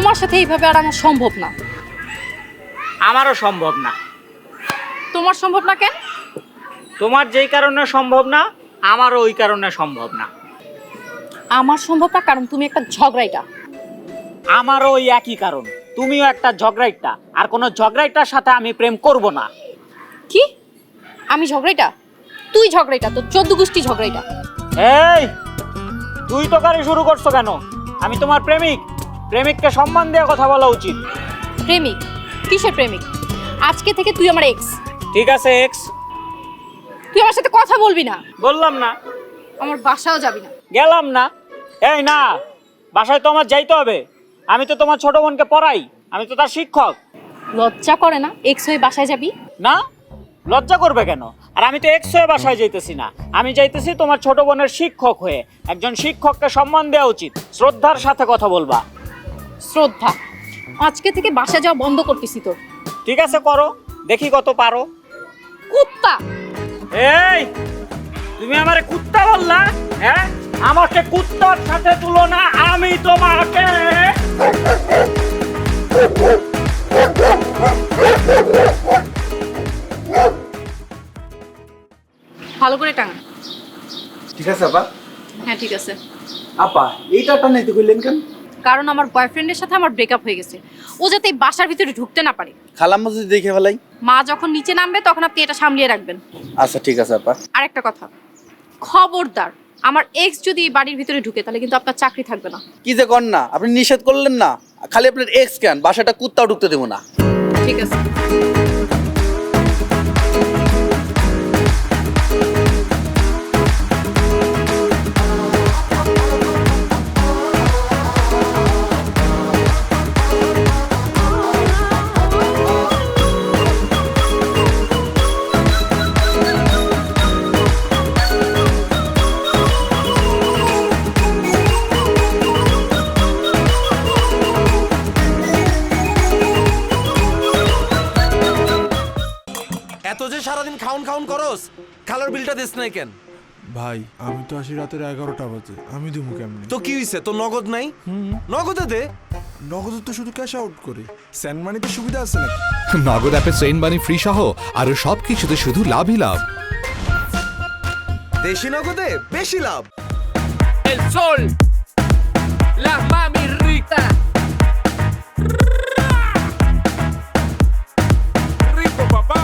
তোমার সাথে এইভাবে আর আমার সম্ভব না। আমারও সম্ভব না। তোমার সম্ভব না কেন? তোমার যেই কারণে সম্ভব না, আমারও ওই কারণে সম্ভব না। আমার সম্ভব না কারণ তুমি একটা ঝগড়াইটা। আমারও ওই একই কারণ, তুমিও একটা ঝগড়াইটা, আর কোনো ঝগড়াইটার সাথে আমি প্রেম করব না। কি? আমি ঝগড়াইটা? তুই ঝগড়াইটা, তো 14 গোষ্ঠী ঝগড়াইটা। এই তুই তো গাড়ি শুরু করছো কেন? আমি তোমার প্রেমিক, প্রেমিককে সম্মান দিয়ে কথা বলা উচিত। প্রেমিক? কিসের প্রেমিক? আজকে থেকে তুই আমার এক্স। ঠিক আছে এক্স। তুই আমার সাথে কথা বলবি না। বললাম না। আমার বাসাও যাবি না। গেলাম না। এই না, বাসায় তো আমার যাইতে হবে, আমি তো তোমার ছোট বোনকে পড়াই, আমি তো তার শিক্ষক। লজ্জা করে না এক্স হয়ে বাসায় যাবি? না, লজ্জা করবে কেন? আর আমি তো এক্স হয়ে বাসায় যাইতেছি না, আমি যাইতেছি তোমার ছোট বোনের শিক্ষক হয়ে। একজন শিক্ষককে সম্মান দেওয়া উচিত, শ্রদ্ধার সাথে কথা বলবা। শ্রদ্ধা? আজকে থেকে বাসায় যাওয়া বন্ধ করতেছি তোর। ঠিক আছে করো, দেখি কত পারো। কুত্তা! এই তুমি আমারে কুত্তা বললা? হ্যাঁ, আমাকে কুত্তার সাথে তুলনা, আমি তোমাকে। ভালো করে টাঙা। ঠিক আছে আপা। হ্যাঁ ঠিক আছে। আপা এইটা টানাইতে কইলেন কেন? কারণ আমার বয়ফ্রেন্ডের সাথে আমার ব্রেকআপ হয়ে গেছে, ও যাতে এই বাসার ভিতরে ঢুকতে না পারে। খালাম্মা যদি দেখে ফেলাই? মা যখন নিচে নামবে তখন আপনি এটা সামলিয়ে রাখবেন। আচ্ছা ঠিক আছে আপা। আর একটা কথা, খবরদার আমার এক্স যদি এই বাড়ির ভিতরে ঢুকে তাহলে কিন্তু আপনার চাকরি থাকবে না। কি যে কর না, আপনি নিষেধ করলেন না, খালি আপনার এক্স কেন, বাসাটা কুত্তাও ঢুকতে দেবো না। ঠিক আছে। এত যে সারাদিন খাউন খাউন করস, খালার বিলটা দিস নাই কেন? ভাই আমি তো আসি রাতের 11টা বাজে, আমি দিমু কেমনি? তো কি হইছে, তো নগদ নাই? নগদে দে। নগদ তো শুধু ক্যাশ আউট করে, স্যান্ড মানিতে সুবিধা আছে নাকি? নগদ অ্যাপে সেন্ড মানি ফ্রি সহ আরো সবকিছুতে শুধু লাভই লাভ। দেশি নগদে বেশি লাভ। El sol, la mami rica. Rico, papá.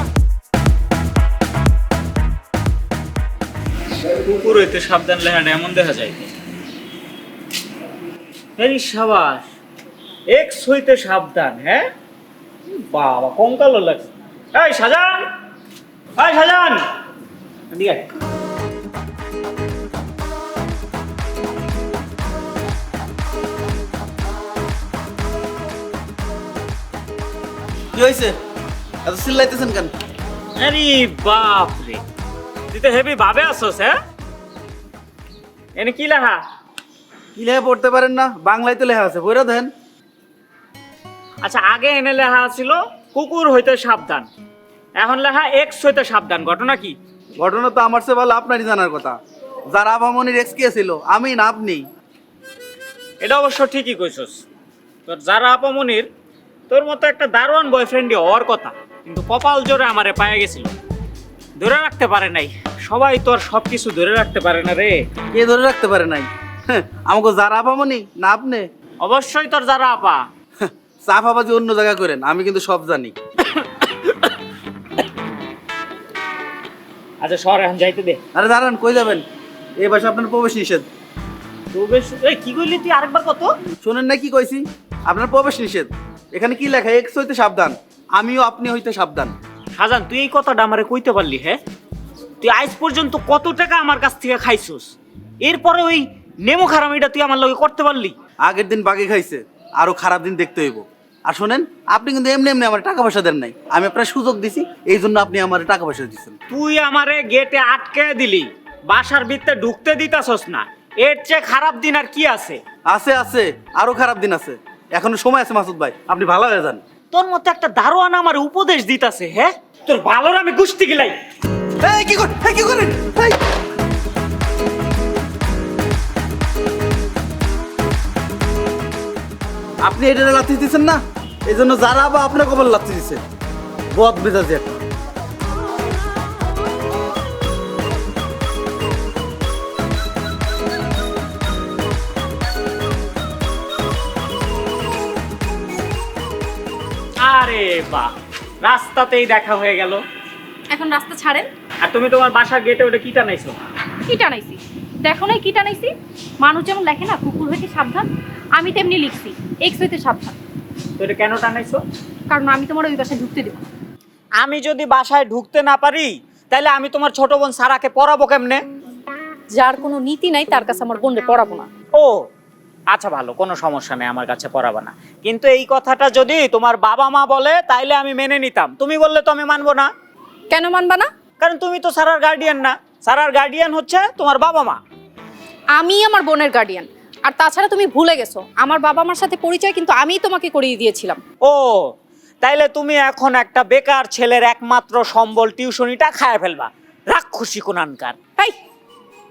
কুকুর হইতে সাবধান লেহাটা এমন দেখা যায়। এই সাবাস, এক্স হইতে সাবধান। হ্যাঁ বাবা, কঙ্কালও লাগছে। এই শাহজান, এই শাহজান, এদিকে আয়। কি হয়েছে, এত চিল্লাইতেছেন কেন? আরে বাপ রে, তুই তো হেভি ভাবে আসছস। হ্যাঁ, এনে কি লেখা? কি লেখা পড়তে পারেন না? বাংলায় তো লেখা আছে, বইরা দেন। আচ্ছা, আগে এনে লেখা ছিল কুকুর হইতে সাবধান, এখন লেখা এক্স হইতে সাবধান। ঘটনা কি? ঘটনা তো আমার চেয়ে ভালো আপনারই জানার কথা। যারা আবামনির এক্স কে ছিল, আমি না আপনি? এটা অবশ্য ঠিকই কইছস। তোর যারা আপামনির তোর মতো একটা দারোয়ান বয়ফ্রেন্ডই হওয়ার কথা, কিন্তু কপাল জোরে আমারে পায়ে গেছিল, ধরে রাখতে পারে নাই। সবাই তোর সবকিছু ধরে রাখতে পারে না রে। কে ধরে রাখতে পারে নাই? আমাকে যারা আবামনি না আপনি? অবশ্যই তোর যারা আপা। চা ফাবাজি অন্য জায়গা করেন, আমি কিন্তু সব জানি। আচ্ছা সর, এখন যাইতে দে। আরে দাঁড়ান, কই যাবেন? এই বাসা আপনার প্রবেশ নিষেধ। প্রবেশ? এই কি কইলি তুই? আরেকবার কত? শোনেন না কি কইছি? আপনার প্রবেশ নিষেধ। এখানে কি লেখা? এক্স হইতে সাবধান, আমিও আপনি হইতে সাবধান। শাহজান, তুই এই কথাটা আমারে কইতে পারলি? হ্যাঁ, তুই আজ পর্যন্ত কত টাকা আমার কাছ থেকে খাইছস, এরপরে ওই নেমো খারামিটা তুই আমার লগে করতে পারলি? আগের দিন বাগে খাইছে, আরো খারাপ দিন দেখতে হইব। আর শোনেন, আপনি কিন্তু এমনি এমনি আমার টাকা পয়সা দেন নাই, আমি আপনার সুযোগ দিছি, এই জন্য আপনি আমার টাকা পয়সা দিচ্ছেন। তুই আমারে গেটে আটকে দিলি, বাসার ভিতরে ঢুকতে দিতাছস না। এর চেয়ে খারাপ দিন আর কি আছে? আছে আছে, আরো খারাপ দিন আছে, এখনো সময় আছে মাসুদ ভাই, আপনি ভালো হয়ে যান। তোর মতো একটা দারোয়ান আমার উপদেশ দিতাছে। হ্যাঁ, তোর ভালোর আমি গুষ্টি গিলাই। এই কি করেন, এই কি করেন? এই আপনি এটা লাথি দিচ্ছেন না, এই জন্য যারা বা আপনার কবল লাথি দিচ্ছে। বদ মেজাজি একটা। আরে বাহ, রাস্তাতেই দেখা হয়ে গেল। এখন রাস্তা ছাড়েন। আর তুমি তোমার বাসার গেটে ওটা কি টানাইছো? কি টানাইছি দেখো নাই, কি টানাইছি? মানুষ যেমন লেখে না কুকুর হইতে সাবধান, আমি তেমনি লিখছি এক্স হইতে সাবধান। তো এটা কেন টানাইছো? কারণ আমি তোমার ওই বাসায় ঢুকতে দেবো। আমি যদি বাসায় ঢুকতে না পারি তাহলে আমি তোমার ছোট বোন সারাকে পড়াবো কেমনে? যার কোনো নীতি নাই তার কাছে আমার বোনরে পড়াবো না। ও আচ্ছা, ভালো, কোনো সমস্যা নেই, আমার কাছে পড়াবো না। কিন্তু এই কথাটা যদি তোমার বাবা মা বলে তাইলে আমি মেনে নিতাম, তুমি বললে তো আমি মানবো না। কেন মানবা না? কারণ তুমি তো সারার গার্ডিয়ান না, সারার গার্ডিয়ান হচ্ছে তোমার বাবা মা। আমি আমার বোনের গার্ডিয়ান। আর তাছাড়া তুমি ভুলে গেছো আমার বাবা মার সাথে পরিচয় কিন্তু আমিই তোমাকে করিয়ে দিয়েছিলাম। ও তাইলে তুমি এখন একটা বেকার ছেলের একমাত্র সম্বল টিউশনিটা খায় ফেলবা। রাক্ষসী কোনানকার। এই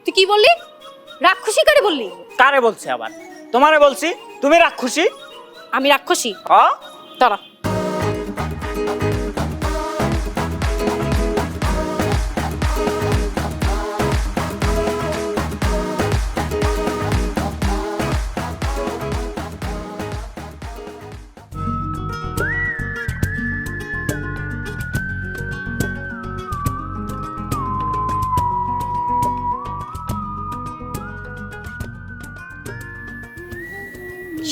তুই কি বললি? রাক্ষসী কারে বললি? কারে বলছে আবার? তোমারে বলছি, তুমি রাক্ষসী। আমি রাক্ষসী? দাঁড়া।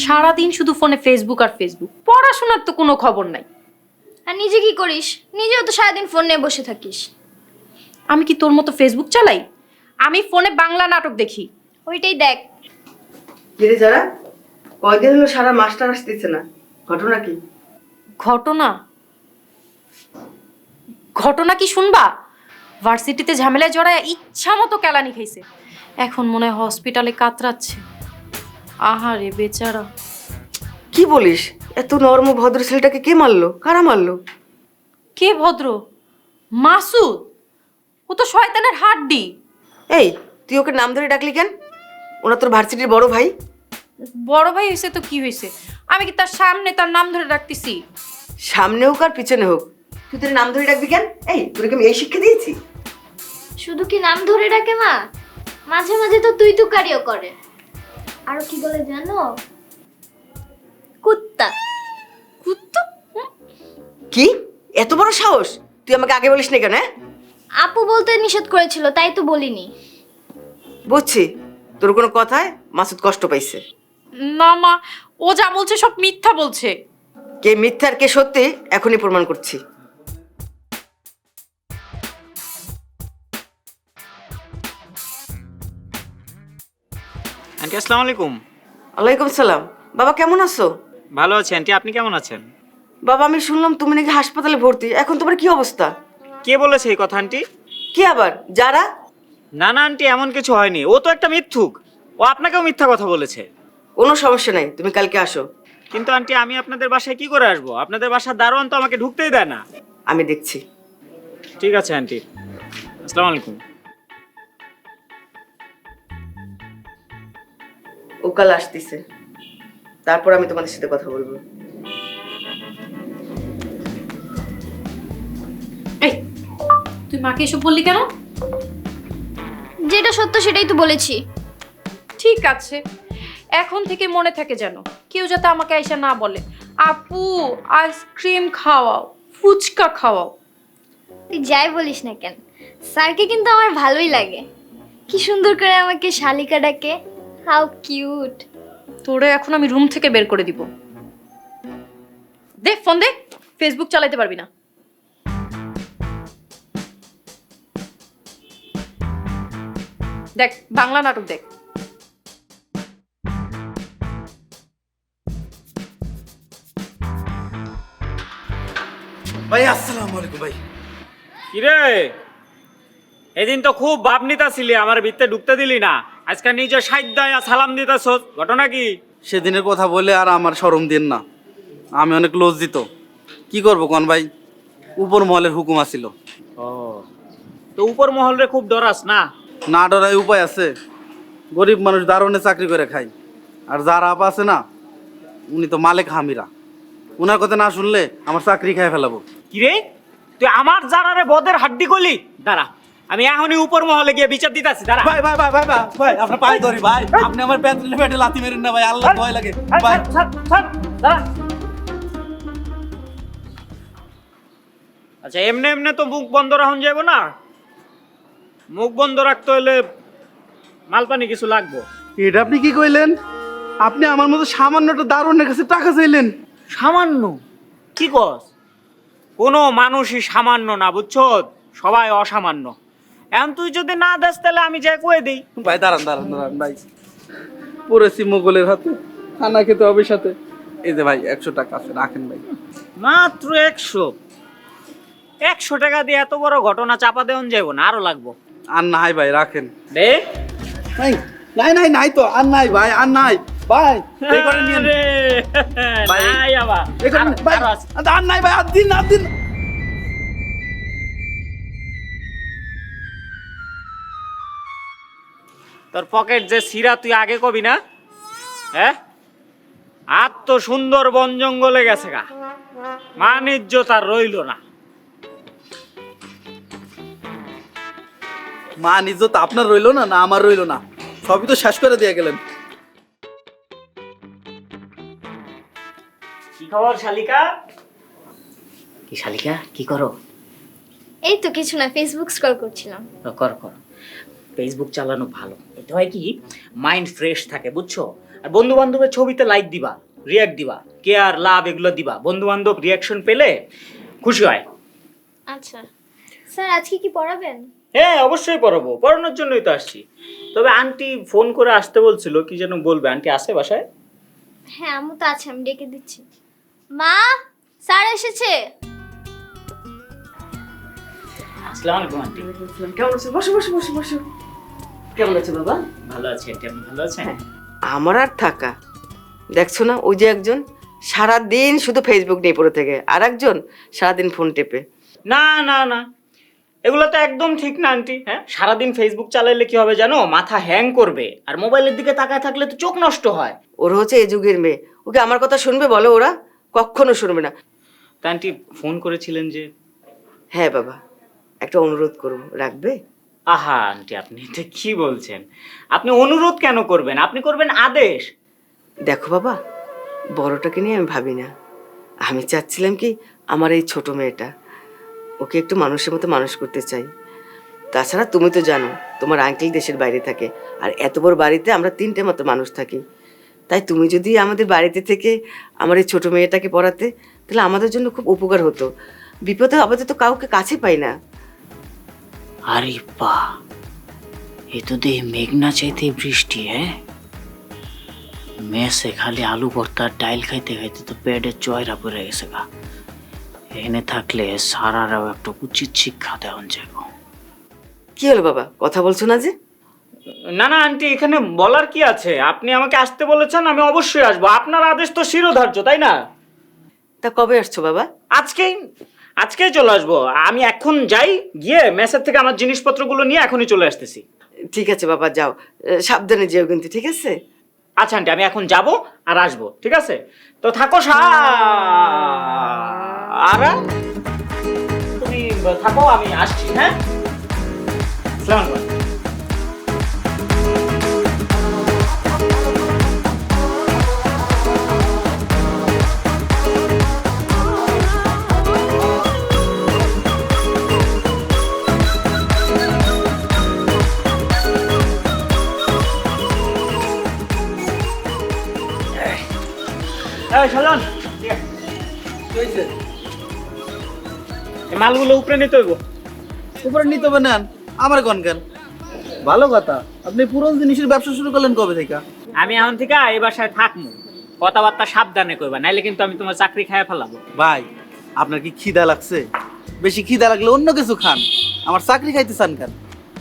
সারাদিন শুধু ফোনে ফেসবুক আর ফেসবুক, পড়াশোনার তো কোনো খবর নাই। আর নিজে কি করিস? নিজেও তো সারাদিন ফোন নিয়ে বসে থাকিস। আমি কি তোর মতো ফেসবুক চালাই? আমি ফোনে বাংলা নাটক দেখি। ওইটাই দেখ। কিরে যারা, কয়দিন হলো সারা মাস্টার আসতেছে না, ঘটনা কি? ঘটনা? ঘটনা কি শুনবা? ভার্সিটিতে ঝামেলায় জড়ায় ইচ্ছা মতো কেলানি খাইছে, এখন মনে হয় হসপিটালে কাতরাচ্ছে। আহারে বেচারা। কি বলিস? এত নরম ভদ্র ছেলেটাকে কে মারলো? কারা মারলো? কে ভদ্র? মাসুদ। ও তো শয়তানের হাড্ডি। এই তুই ওকে নাম ধরে ডাকলি কেন? ওনা তোর ভার্সিটির বড় ভাই। বড় ভাই হয়েছে তো কি হয়েছে? আমি কি তার সামনে তার নাম ধরে ডাকতেছি? সামনে হোক আর পিছনে হোক, তুই তোর নাম ধরে ডাকবি কেন? এই তোকে আমি এই শিক্ষা দিয়েছি? শুধু কি নাম ধরে ডাকে মা, মাঝে মাঝে তো তুই তুকারিও করে। আরো কি বলে জানো? কুত্তা। কুত্তা? কি এত বড় সাহস? তুই আমাকে আগে বলিস না কেন? আপু বলতে নিষেধ করেছিল তাই তো বলিনি। বুঝছি, তোর কোনো কথায় মাসুদ কষ্ট পাইছে। না মা, ও যা বলছে সব মিথ্যা বলছে। কে মিথ্যা আর কে সত্যি এখনই প্রমাণ করছি। আন্টি আসসালামু আলাইকুম। ওয়ালাইকুম সালাম। বাবা কেমন আছো? ভালো আছি আন্টি, আপনি কেমন আছেন? বাবা আমি শুনলাম তুমি নাকি হাসপাতালে ভর্তি, এখন তোমার কি অবস্থা? কে বলেছে এই কথা আন্টি? কি আবার যারা? না না আন্টি, এমন কিছু হয়নি, ও তো একটা মিথ্যুক, ও আপনাকেও মিথ্যা কথা বলেছে। কোনো সমস্যা নাই, তুমি কালকে আসো। কিন্তু আন্টি আমি আপনাদের বাসায় কি করে আসবো? আপনাদের বাসার দারোয়ান তো আমাকে ঢুকতেই দেয় না। আমি দেখছি। ঠিক আছে আন্টি, আসসালামু আলাইকুম। ও কাল আসতেছে, তারপর আমি তোমাদের সাথে কথা বলবো। এই তুই মাকে এসব বললি কেন? যেটা সত্য সেটাই তো বলেছি। ঠিক আছে, এখন থেকে মনে থাকে যেন কেউ যাতে আমাকে আইসা না বলে আপু আইসক্রিম খাওয়াও, ফুচকা খাওয়াও। তুই যাই বলিস না কেন, স্যারকে কিন্তু আমার ভালোই লাগে। কি সুন্দর করে আমাকে শালিকা ডাকে, হাউ কিউট। তোরে এখন আমি রুম থেকে বের করে দিব। দে ফোন দে, ফেসবুক চালাতে পারবি না। দেখ বাংলা নাটক দেখ। ভাই আসসালামু আলাইকুম। ভাই কিরে, এদিন তো খুব ভাব নিতাছিলি, আমার ভিতরে ঢুকতে দিলি না, আজকে নিজে সাইদ্দায় সালাম দিতেছ, ঘটনা কি? সেদিনের কথা বলে আর আমার শরম দিন না, আমি অনেক লজ্জিত। কি করবো কোন ভাই, উপর মহলের হুকুম আসিল। ও তো উপর মহলরে খুব ডরাস না? না ডরাই উপায় আছে, গরিব মানুষ দারুণে চাকরি করে খাই। আর যারা আপ আছে না, উনি তো মালিক হামিরা, ওনার কথা না শুনলে আমার চাকরি খেয়ে ফেলাবো। কিরে তুই আমার জারারে বদের হাড্ডি গলি? দাঁড়া, আমি এখনই উপর মহলে গিয়ে বিচার দিতেছি। দাঁড়া ভাই ভাই ভাই ভাই ভাই ভাই আপনার পায়ে ধরি ভাই, আপনি আমার পেটে লাথি মেরেন না ভাই, আল্লাহ ভয় লাগে ভাই। দাঁড়া। আচ্ছা এমনি এমনি তো মুখ বন্ধ রাখুন যাবো না, মুখ বন্ধ রাখতে হলে মালপানি কিছু লাগবো। এটা আপনি কি কইলেন? আপনি আমার মতো সামান্য একটা দারোয়ানের কাছে টাকা চাইলেন? সামান্য? কি কস? কোনো মানুষই সামান্য না, বুঝছো? সবাই অসামান্য। এখন তুই যদি না দেস তাহলে আমি যাই কয়ে দিই। ভাই দাঁড়ান দাঁড়ান দাঁড়ান ভাই, পড়েছি মোগলের হাতে, খানা খেতে হবে সাথে। এই যে ভাই 100 টাকা আছে, রাখেন ভাই। মাত্র 100 টাকা দিয়ে এত বড় ঘটনা চাপা দেওয়া যাবো না, আরো লাগবো। আর নাই ভাই, রাখেন। দে। নাই নাই নাই নাই তো, আর নাই ভাই, আর নাই ভাই, এই করে নিয়েন ভাই, নাই আবার। এই করে ভাই, আরো আছে। আর নাই ভাই, আর দিন আর দিন। তোর পকেট যে সিরা তুই আগে কবি না? হ্যাঁ, আর তো সুন্দর বন জঙ্গলে গেছে গা, মান ইজ্জত আর রইল না। মান ইজ্জত আপনার রইলো না, না আমার রইলো না, সবই তো শেষ করে দিয়ে গেলেন। কি খবর শালিকা? কি শালিকা, কি করো? এই তো কিছু না, ফেসবুক স্ক্রল করছিলাম। কর কর, ফেসবুক চালানো ভালো। এটা হয় কি, মাইন্ড ফ্রেশ থাকে, বুঝছো? আর বন্ধু বান্ধবের ছবিতে লাইক দিবা, রিয়াক্ট দিবা, কেয়ার লাভ এগুলো দিবা, বন্ধু বান্ধব রিয়াকশন পেলে খুশি হয়। আচ্ছা স্যার, আজকে কি পড়াবেন? হ্যাঁ অবশ্যই পড়াবো, পড়ানোর জন্যই তো আসছি। তবে আন্টি ফোন করে আসতে বলছিল, কি যেন বলবে। আন্টি আসে বাসায়? হ্যাঁ আম্মু তো আছে, আমি ডেকে দিচ্ছি। মা, স্যার এসেছে। আসসালামু আলাইকুম আন্টি। কেমন আছো? বসো বসো বসো বসো। কেমন আছো বাবা? ভালো আছি আন্টি, আপনি ভালো আছেন? আমার আর থাকা, দেখছো না ওই যে একজন সারাদিন শুধু ফেসবুক নিয়ে পড়ে থাকে, আর একজন সারাদিন ফোন টেপে। না না না, এগুলো তো একদম ঠিক না আন্টি। হ্যাঁ, সারাদিন ফেসবুক চালাইলে কি হবে জানো? মাথা হ্যাং করবে, আর মোবাইলের দিকে তাকায় থাকলে তো চোখ নষ্ট হয়। ওরা হচ্ছে এই যুগের মেয়ে, ওকে আমার কথা শুনবে বলো? ওরা কখনো শুনবে না। তা আন্টি ফোন করেছিলেন যে? হ্যাঁ বাবা, একটা অনুরোধ করবো, রাখবে? আহা আন্টি, আপনি এটা কি বলছেন? আপনি অনুরোধ কেন করবেন, আপনি করবেন আদেশ। দেখো বাবা, বড়টাকে নিয়ে আমি ভাবি না, আমি চাচ্ছিলাম কি আমার এই ছোট মেয়েটা, ওকে একটু মানুষের মতো মানুষ করতে চাই। তাছাড়া তুমি তো জানো তোমার আঙ্কেল দেশের বাইরে থাকে, আর এত বড় বাড়িতে আমরা 3টে মতো মানুষ থাকি। তাই তুমি যদি আমাদের বাড়িতে থেকে আমার এই ছোট মেয়েটাকে পড়াতে, তাহলে আমাদের জন্য খুব উপকার হতো। বিপদে আপদে তো কাউকে কাছে পাই না। আরে বাহ, এ তো দেখি মেঘনা চাইতে বৃষ্টি। হ্যাঁ, মেসে খালি আলু ভর্তা ডাইল খাইতে খাইতে তো পেটের চয়রা পড়ে গেছে গা। এখানে থাকলে সারারাও একটা উচিত শিক্ষা দেওয়া যাবে। কি হলো বাবা, কথা বলছো না যে? না না আন্টি, এখানে বলার কি আছে? আপনি আমাকে আসতে বলেছেন, আমি অবশ্যই আসবো। আপনার আদেশ তো শিরোধার্য, তাই না? তা কবে আসছো বাবা? আজকেই চলে আসবো। আমি এখন যাই, গিয়ে মেসের থেকে আমার জিনিসপত্রগুলো নিয়ে এখনই চলে আসতেছি। ঠিক আছে বাবা, যাও, সাবধানে যেও কিন্তু, ঠিক আছে? আচ্ছা আন্টি, আমি এখন যাব আর আসবো, ঠিক আছে? তো থাকো তুমি থাকো, আমি আসছি। হ্যাঁ, আসসালামু আলাইকুম। শালন, এই মালগুলো উপরে নিতে হইব। উপরে নিতে হবে নেন, আমার কোন কেন? ভালো কথা, আপনি পুরনো জিনিসের ব্যবসা শুরু করলেন কবে থেকে? আমি এখন থেকে এই বাসায় থাকবো, কথাবার্তা সাবধানে কইবা, নাইলে কিন্তু আমি তোমার চাকরি খাইয়া ফেলাবো। ভাই আপনার কি খিদা লাগছে? বেশি খিদা লাগলে অন্য কিছু খান, আমার চাকরি খাইতে চান কেন?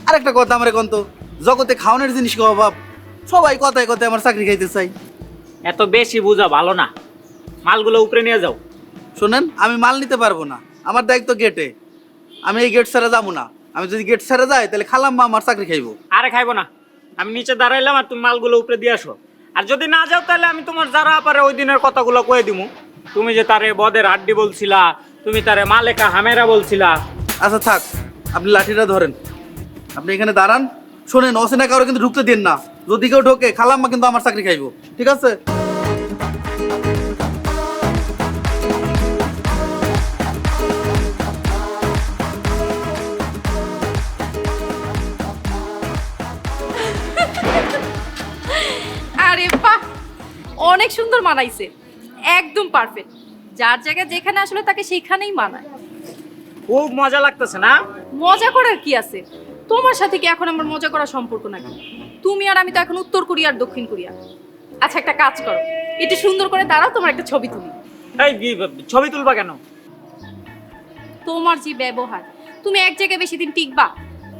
আর একটা কথা আমার এখন তো জগতে খাওয়ানোর জিনিস কি অভাব? সবাই কথায় কথায় আমার চাকরি খাইতে চাই। এত বেশি বুঝা ভালো না, মালগুলো উপরে নিয়ে যাও। শোনেন, আমি মাল নিতে পারবো না, আমার দায়িত্ব গেটে। আমি এই গেট ছাড়া যাবো না, আমি যদি গেট ছাড়া যাই তাহলে খালাম্মা আমার চাকরি খাইবো। আরে খাইবো না, আমি নিচে দাঁড়াইলাম আর তুমি মালগুলো উপরে দিয়ে আসো। আর যদি না যাও তাহলে আমি তোমার যারা পারে ওই দিনের কথাগুলো কয়ে দিমু। তুমি যে তারে বদের হাড্ডি বলছিলা, তুমি তারে মালেকা হামেরা বলছিলা। আচ্ছা থাক, আপনি লাঠিটা ধরেন, আপনি এখানে দাঁড়ান। শোনেন, অচেনা কারো কিন্তু ঢুকতে দিন না। যদি কেউ ঢোকে, খালাম্মা কিন্তু আমার চাকরি খাইবো, ঠিক আছে? আরে বাহ, অনেক সুন্দর মানাইছে, একদম পারফেক্ট। যার জায়গা যেখানে আসলে তাকে সেখানেই মানায়। খুব মজা লাগতেছে না? মজা করার কি আছে? তোমার সাথে কি এখন আমার মজা করার সম্পর্ক নাকি? তুমি আর আমি তো এখন উত্তর কোরিয়া আর দক্ষিণ কোরিয়া। আচ্ছা একটা কাজ করো, একটু সুন্দর করে দাঁড়াও, তোমার একটা ছবি তুলি। এই ছবি তুলবা কেন? তোমার যে ব্যবহার, তুমি এক জায়গায় বেশি দিন টিকবা?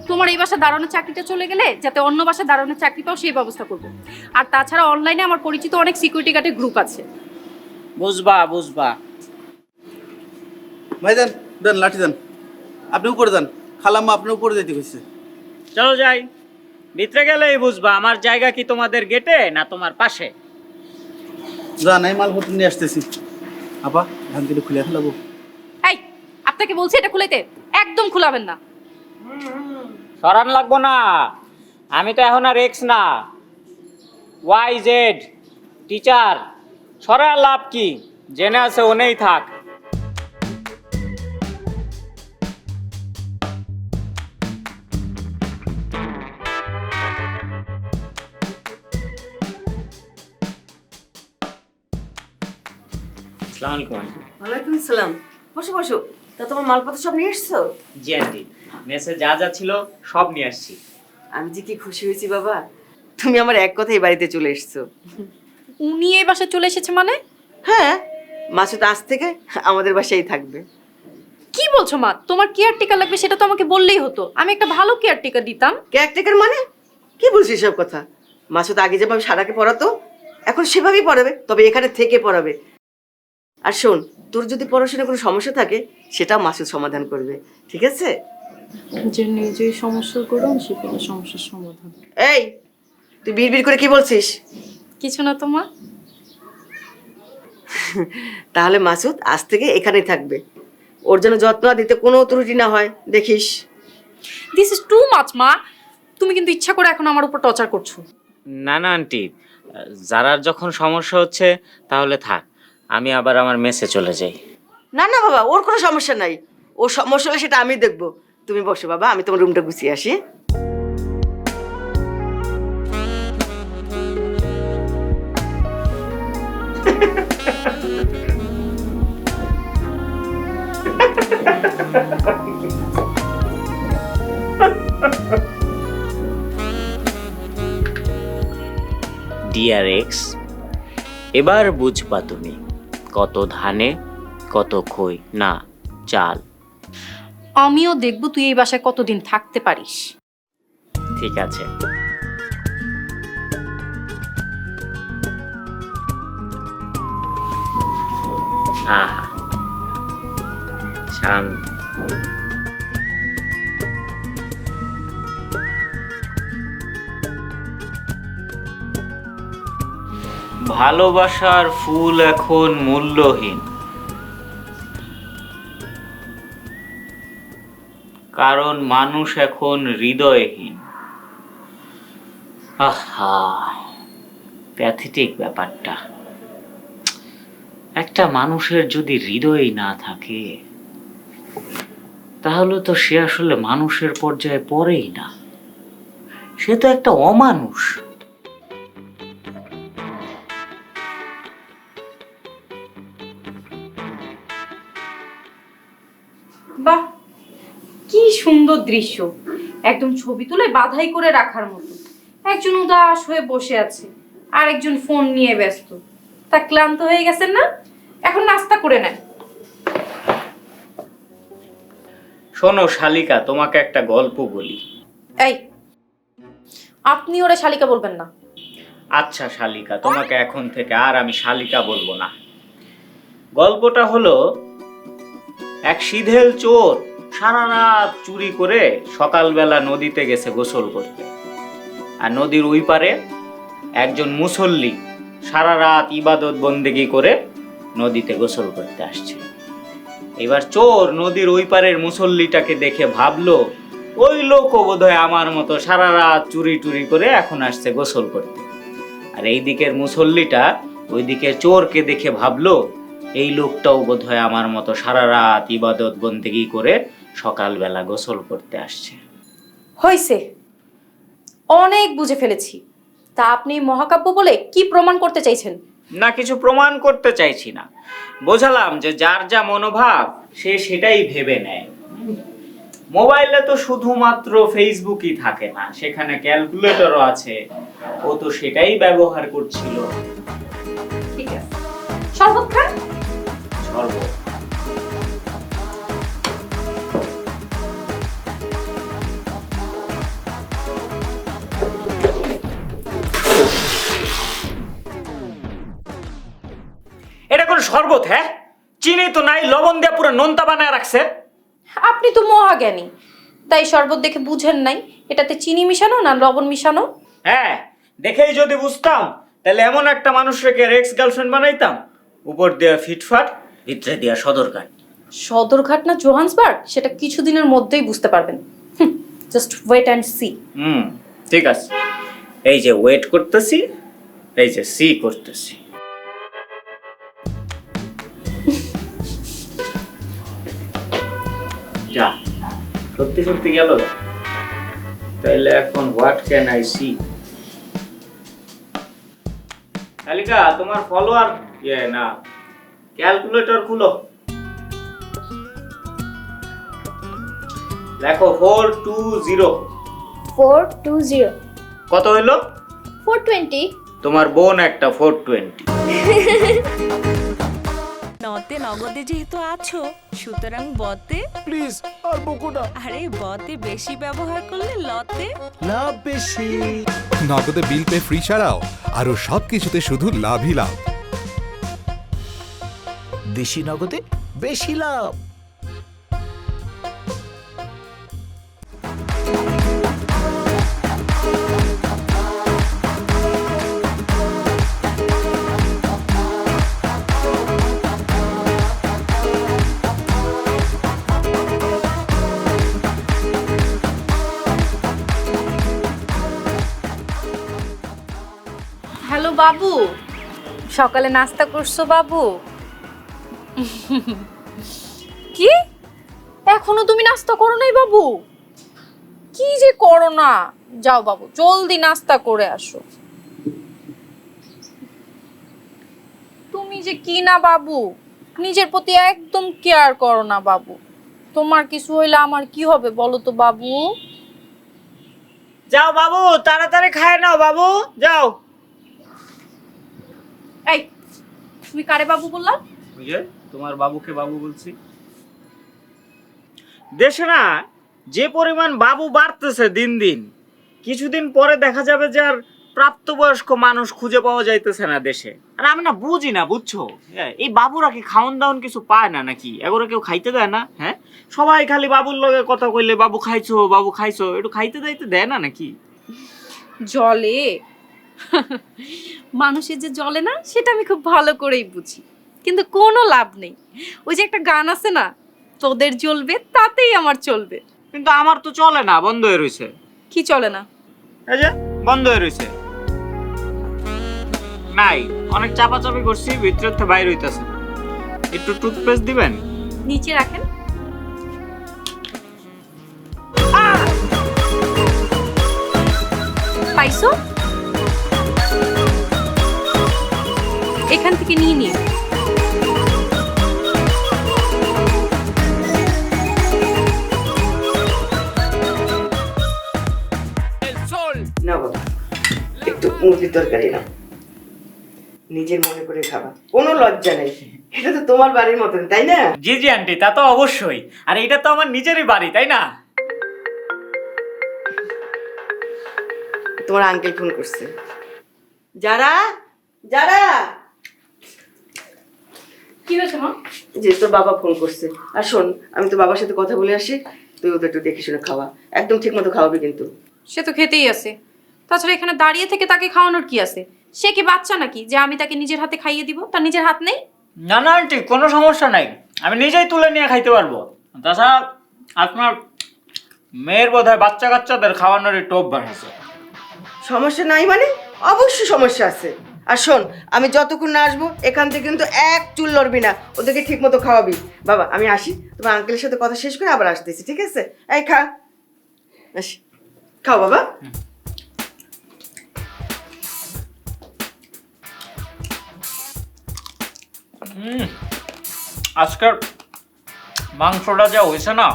তোমার এই বাসা দাঁড়ানোর চাকরিটা চলে গেলে যাতে অন্য বাসা দাঁড়ানোর চাকরি পাও সেই ব্যবস্থা করবো। আর তাছাড়া অনলাইনে আমার পরিচিত অনেক সিকিউরিটি গার্ডের গ্রুপ আছে। বুঝবা বুঝবা। ভাই দেন দেন, লাঠি দেন, আপনি উপরে যান। খালাম্মা আপনি উপরে যেতে কইছে। চলো যাই, ভিতরে গেলেই বুঝবা আমার জায়গা কি তোমাদের গেটে না তোমার পাশে। যান, এই মালপত্র নিয়ে আসতেছি। আপা, ধান কিলো খুলে ফেলাবো? এই, আপনাকে বলছি এটা খুলাইতে, একদম খুলাবেন না। সরান লাগবো না, আমি তো এখন আর এক্স না, ওয়াই জেড টিচার। সরার লাভ কি? জেনে আছে ওনেই থাক। আসসালামু আলাইকুম আন্টি। ওয়ালাইকুম আসসালাম। বসো বসো। তা তোমার মালপত্র সব নিয়ে এসছো? জি আন্টি, মেসে যা যা ছিল সব নিয়ে আসছি। আমি যে কি খুশি হয়েছি বাবা, তুমি আমার এক কথাই বাড়িতে চলে এসছো। উনি এই বাসায় চলে এসেছে মানে? হ্যাঁ, মাসুদ আজ থেকে আমাদের বাসায় থাকবে। কি বলছো মা? তোমার কেয়ারটেকার লাগবে সেটা তো আমাকে বললেই হতো, আমি একটা ভালো কেয়ারটেকার দিতাম। কেয়ারটেকার মানে কি বলছিস সব কথা? মাসুদ আগে যেভাবে সারাকে পড়াতো এখন সেভাবেই পড়াবে, তবে এখানে থেকে পড়াবে। আর শোন, তোর যদি পড়াশোনায় কোনো সমস্যা থাকে সেটাও মাসুদ সমাধান করবে, ঠিক আছে? যে নিজে সমস্যা করুন সে কোনো সমস্যার সমাধান। এই, তুই বিড়বিড় করে কি বলছিস? কিছু না তো মা। তাহলে মাসুদ আজ থেকে এখানেই থাকবে, ওর জন্য যত্ন দিতে কোনো ত্রুটি না হয় দেখিস। দিস ইজ টু মাচ মা, তুমি কিন্তু ইচ্ছা করে এখন আমার উপর টর্চার করছো। না না আন্টি, যারার যখন সমস্যা হচ্ছে তাহলে থাক, আমি আবার আমার মেসে চলে যাই। না না বাবা, ওর কোনো সমস্যা নাই, ওর সমস্যা হলে সেটা আমি দেখবো। তুমি বসো বাবা, আমি তোমার রুমটা গুছিয়ে আসি। ডিয়ার এক্স, এবার বুঝবা তুমি কত ধানে কত খই না চাল। আমিও দেখবো তুই এই বাসায় কতদিন থাকতে পারিস। ঠিক আছে। আহা, শান্ত। ভালোবাসার ফুল এখন মূল্যহীন, কারণ মানুষ এখন হৃদয়হীন। আহা, প্যাথেটিক ব্যাপারটা। একটা মানুষের যদি হৃদয়ই না থাকে তাহলে তো সে আসলে মানুষের পর্যায়ে পড়েই না, সে তো একটা অমানুষ। বাহ, কি সুন্দর দৃশ্য, একদম ছবি তুলে বাধাই করে রাখার মতো। একজন উদাস হয়ে বসে আছে, আর একজন ফোন নিয়ে ব্যস্ত। তা ক্লান্ত হয়ে গেছেন না? এখন নাস্তা করে নেন। শোনো শালিকা, তোমাকে একটা গল্প বলি। এই, আপনি ওরা শালিকা বলবেন না। আচ্ছা শালিকা, তোমাকে এখন থেকে আর আমি শালিকা বলবো না। গল্পটা হলো, এক সিধেল চোর সারা রাত চুরি করে সকালবেলা নদীতে গেছে গোসল করতে। আর নদীর ওই পারে একজন মুসল্লি সারা রাত ইবাদত বন্দেগি করে নদীতে গোসল করতে আসছে। এবার চোর নদীর ওই পারের মুসল্লিটাকে দেখে ভাবলো ওই লোকও বোধহয় আমার মতো সারা রাত চুরি টুরি করে এখন আসছে গোসল করতে। আর এই দিকের মুসল্লিটা ওই দিকে চোরকে দেখে ভাবলো এই লোকটাও বোধহয় আমার মতো সারা রাত ইবাদত বন্দেগি করে সকালবেলা গোসল করতে আসছে। হয়েছে, অনেক বুঝে ফেলেছি। তা আপনি মহাকাব্য বলে কি প্রমাণ করতে চাইছেন? না, কিছু প্রমাণ করতে চাইছি না, বোঝালাম যে যার যা মনোভাব সে সেটাই ভেবে নেয়। মোবাইলে তো শুধুমাত্র ফেসবুকই থাকে না, সেখানে ক্যালকুলেটরও আছে, ও তো সেটাই ব্যবহার করছিল। ঠিক আছে, শরবত খান। শরবত? এটা কোন শরবত? হ্যাঁ, চিনি তো নাই, লবণ দিয়ে পুরো নোনতা বানায় রাখছে। আপনি তো মহাজ্ঞানী, তাই শরবত দেখে বুঝেন নাই এটাতে চিনি মিশানো না লবণ মিশানো। হ্যাঁ, দেখেই যদি বুঝতাম তাহলে এমন একটা মানুষ রেখে রেক্স গার্লফ্রেন্ড বানাইতাম, উপর দিয়ে ফিটফাট, ভিতরে দিয়া সদরঘাট। সদরঘাট না জোহান্সবার্গ সেটা কিছুদিনের মধ্যেই বুঝতে পারবেন। Just wait and see. ঠিক আছে, এই যে ওয়েট করতেছি, এই যে সি করতেছি। যা, সত্যি সত্যি গেল। তাইলে এখন হোয়াট ক্যান আই সি? তালিকা, তোমার ফলোয়ার না, ক্যালকুলেটর খুলো, লেখো 420। 420 কত হইলো? 420। তোমার বোন একটা 420। নতে নগদে যেহেতু আছো সুতরাং বতে প্লিজ আর বকো না। আরে বতে বেশি ব্যবহার করলে লতে লাভ বেশি। নগদে বিল পে ফ্রি ছাড়াও আরো সবকিছুতে শুধু লাভই লাভ। দেশি নগদে বেশি লাভ। হ্যালো বাবু, সকালে নাস্তা করছো বাবু? কি এখনো তুমি নাস্তা করো নাই বাবু? কি যে করো না, যাও বাবু জলদি নাস্তা করে আসো। তুমি যে কি না বাবু, নিজের প্রতি একদম কেয়ার করো না বাবু। তোমার কিছু হইলে আমার কি হবে বলো তো বাবু? যাও বাবু, তাড়াতাড়ি খায় নাও বাবু, যাও। এই তুমি কারে বাবু বললা? বুঝে তোমার বাবুকে বাবু বলছি। দেশে না যে পরিমাণ বাবু বাড়তেছে দিন দিন, কিছুদিন পরে দেখা যাবে যে আর প্রাপ্তবয়স্ক মানুষ খুঁজে পাওয়া যাইতেছে না দেশে। আর আমি না বুঝি না, বুঝছো, এই বাবুরা কি খাওন দাওন কিছু পায় না নাকি? এগুলো কেউ খাইতে দেয় না? হ্যাঁ, সবাই খালি বাবুর লগে কথা কইলে বাবু খাইছো বাবু খাইছো, একটু খাইতে দাইতে দেয় না নাকি? জলে মানুষের যে জলে না সেটা আমি খুব ভালো করেই বুঝি, কিন্তু কোনো লাভ নেই। ওই যে একটা গান আছে না, তোদের জ্বলবে তাতেই আমার চলবে। কিন্তু আমার তো চলে না, বন্ধ হয়ে রইছে। কি চলে না? এই যে বন্ধ হয়ে রইছে, নাই, অনেক চাপাচাপি করছি, ভিতর থেকে বাইরে হইতাছে। একটু টুথপেস্ট দিবেন? নিচে রাখেন। পাইছো? এখান থেকে নিয়ে নিয়ে। El sol. না বাবা, একটু মুরগির তরকারি না, নিজের মনে করে খাবা, কোনো লজ্জা নেই। এটা তো তোমার বাড়ির মতন, তাই না? জি জি আন্টি, তা তো অবশ্যই। আর এটা তো আমার নিজেরই বাড়ি, তাই না? তোমার আঙ্কেল ফোন করছে। যারা যারা কি হয়েছে মা? যে তোর বাবা ফোন করছে। আর শোন, আমি তো বাবার সাথে কথা বলে আসি, তুই ওদের একটু দেখে শুনে খাওয়া, একদম ঠিক মতো খাওয়াবি কিন্তু। সে তো খেতেই আছে, তাছাড়া এখানে দাঁড়িয়ে থেকে তাকে খাওয়ানোর কি আছে? সে কি বাচ্চা নাকি যে আমি তাকে নিজের হাতে খাইয়ে দিব? তার নিজের হাত নেই? না না আন্টি, কোনো সমস্যা নাই, আমি নিজেই তুলে নিয়ে খাইতে পারবো। তাছাড়া আপনার মেয়ের বোধহয় বাচ্চা কাচ্চাদের খাওয়ানোর একটু অভ্যাস আছে। সমস্যা নাই মানে? অবশ্যই সমস্যা আছে। আর শোন, আমি যতক্ষণ না আসবো এখান থেকে কিন্তু এক চুল লড়বি না, ওদেরকে ঠিক মতো খাওয়াবি। বাবা আমি আসি, তোমার আঙ্কেলের সাথে কথা শেষ করে আবার আসতেছি, ঠিক আছে? এই খা, আসি, খাও বাবা। আজকের মাংসটা যা হয়েছে না,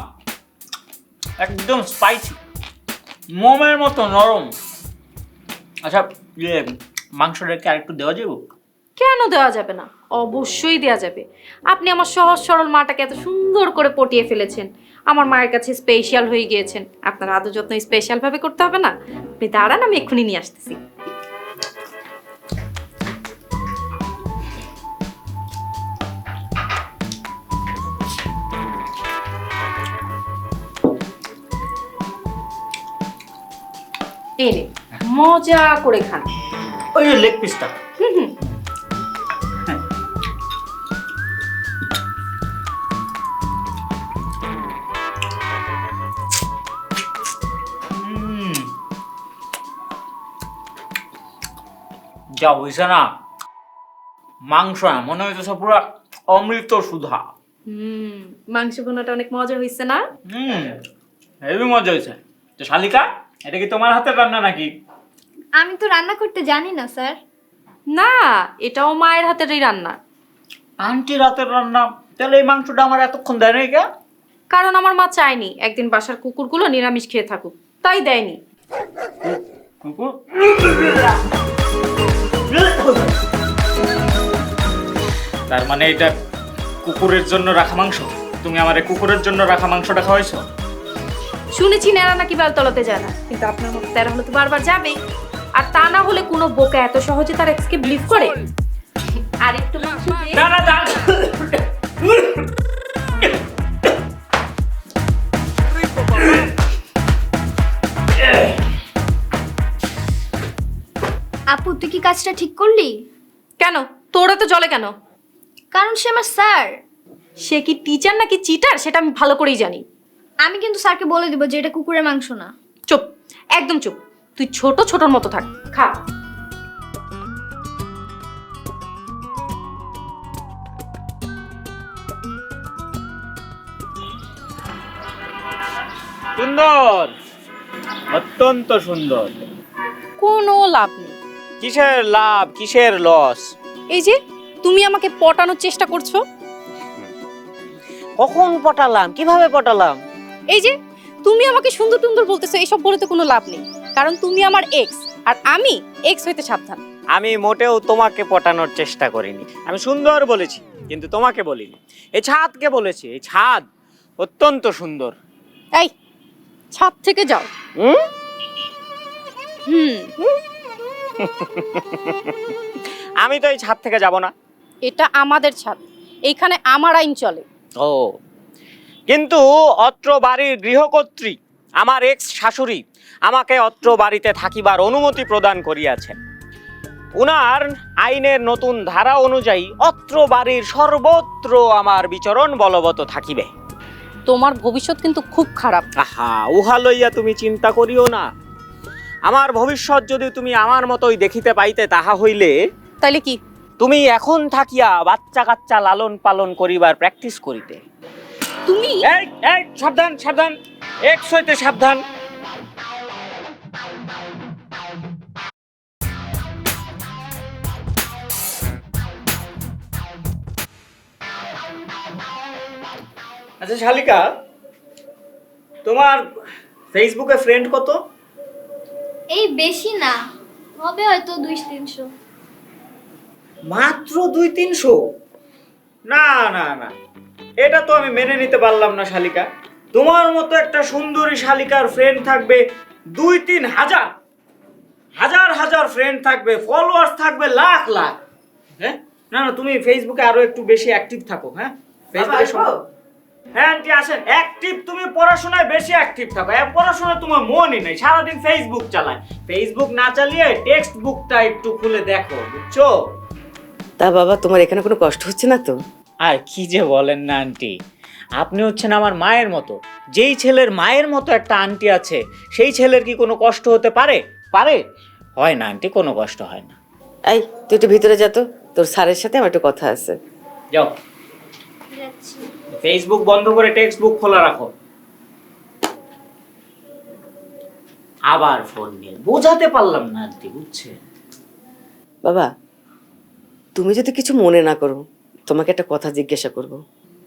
একদম স্পাইসি, মোমের মতো নরম। আচ্ছা ইয়ে, মাংসটা কি আরেকটু দেওয়া যাবে? কেন দেওয়া যাবে না? অবশ্যই দেওয়া যাবে। আপনি আমার সহজ সরল মাটাকে এত সুন্দর করে পটিয়ে ফেলেছেন, আমার মায়ের কাছে স্পেশাল হয়ে গিয়েছেন। আপনার আদর যত্ন স্পেশাল ভাবে করতে হবে না? আপনি দাঁড়ান, আমি এক্ষুনি নিয়ে আসতেছি। এই নে, মজা করে খান। ওই যে লেগ পিসটা। যা হয়েছে না, মাংস না মনে হইতেছে পুরো অমৃত সুধা। মাংস ভুনাটা অনেক মজা হয়েছে না? হেভি মজা হয়েছে। তো শালিকা, এটা কি তোমার হাতের রান্না নাকি? আমি তো রান্না করতে জানি না স্যার। না, এটাও মায়ের হাতেরই রান্না। আন্টির হাতের রান্না? তাহলে এই মাংসটা আমার এতক্ষণ দেয় নাই কে? কারণ আমার মা চায়নি একদিন বাসার কুকুরগুলো নিরামিষ খেয়ে থাকুক, তাই দেয়নি। কুকুর? তার মানে এটা কুকুরের জন্য রাখা মাংস? তুমি আমারে কুকুরের জন্য রাখা মাংসটা খাওয়াইছো? শুনেছি নেড়া নাকি বেলতলাতে যায় না, কিন্তু আপনার মতো তেরা হলে তো বারবার যাবে। আর তা না হলে কোনো বোকা এত সহজে তার এক্সকে বিলিভ করে? আর একটু মাংস দে। না না না। Rico, papá. আপু তুই কি কাজটা ঠিক করলি? কেন তোরা তো জলে কেন? কারণ সে আমার স্যার। সে কি টিচার নাকি চিটার সেটা আমি ভালো করেই জানি। আমি কিন্তু স্যারকে বলে দিব যে এটা কুকুরের মাংস না। চুপ, একদম চুপ। তুই ছোট ছোটর মতো থাক, খা। সুন্দর, অত্যন্ত সুন্দর। কোনো লাভ নেই। কিসের লাভ, কিসের লস? এই যে তুমি আমাকে পটানোর চেষ্টা করছো। কখন পটালাম, কিভাবে পটালাম? এই যে তুমি আমাকে সুন্দর সুন্দর বলতেছো, এইসব বলে তো কোনো লাভ নেই, কারণ তুমি আমার এক্স আর আমি এক্স হইতে সাবধান। আমি মোটেও তোমাকে পটানোর চেষ্টা করিনি, আমি সুন্দর বলেছি, কিন্তু তোমাকে বলিনি। এই ছাদকে বলেছি, এই ছাদ অত্যন্ত সুন্দর। এই ছাদ থেকে যাও। আমি তো এই ছাদ থেকে যাব না। এটা আমাদের ছাদ, এইখানে আমার আইন চলে। ও, কিন্তু অত্র বাড়ির গৃহকর্ত্রী আমার এক্স শাশুড়ি আমাকে অত্র বাড়িতে থাকিবার অনুমতি প্রদান করিয়াছেন। উনার আইনের নতুন ধারা অনুযায়ী অত্র বাড়ির সর্বত্র আমার বিচরণ বলবৎ থাকিবে। তোমার ভবিষ্যৎ কিন্তু খুব খারাপ। আহা, উহা লইয়া তুমি চিন্তা করিও না। আমার ভবিষ্যৎ যদি তুমি আমার মতোই দেখিতে পাইতে, তাহা হইলে তাইলে কি তুমি এখন থাকিয়া বাচ্চা কাচ্চা লালন পালন করিবার প্র্যাকটিস করিতে। তুমি এই এই সাবধান সাবধান, এক্স হইতে সাবধান। আচ্ছা শালিকা, তোমার ফেসবুকে ফ্রেন্ড কত? এই বেশি না, হবে হয়তো 200-300। মাত্র 200-300? না না না, এটা তো আমি মেনে নিতে পারলাম না শালিকা। তোমার মতো একটা সুন্দরী শালিকার ফ্রেন্ড থাকবে 2-3 হাজার, হাজার হাজার ফ্রেন্ড থাকবে, ফলোয়ার্স থাকবে লাখ লাখ। হ্যাঁ না না, তুমি ফেসবুকে আরো একটু বেশি অ্যাক্টিভ থাকো। হ্যাঁ, ফেসবুকে হ্যাঁ আন্টি আসেন। অ্যাক্টিভ, তুমি পড়াশোনায় বেশি অ্যাক্টিভ থাকো। পড়াশোনায় তোমার মনই নেই, সারাদিন ফেসবুক চালায়। ফেসবুক না চালিয়ে টেক্সট বুকটা একটু খুলে দেখো, বুঝছো? তা বাবা, তোমার এখানে কোনো কষ্ট হচ্ছে না তো? আর কি যে বলেন না আন্টি, আপনি হচ্ছেন আমার মায়ের মতো। যেই ছেলের মায়ের মতো একটা আন্টি আছে, সেই ছেলের কি কোনো কষ্ট হতে পারে? পারে? হয় না আন্টি, কোনো কষ্ট হয় না। এই, তুই একটু ভিতরে যা তো, তোর স্যারের সাথে আমার একটু কথা আছে। যাও, ফেসবুক বন্ধ করে টেক্সট বুক খোলা রাখো। আবার ফোন নিয়ে বোঝাতে পারলাম না আন্টি, বুঝছে? বাবা, তুমি যদি কিছু মনে না করো, তোমাকে একটা কথা জিজ্ঞাসা করব।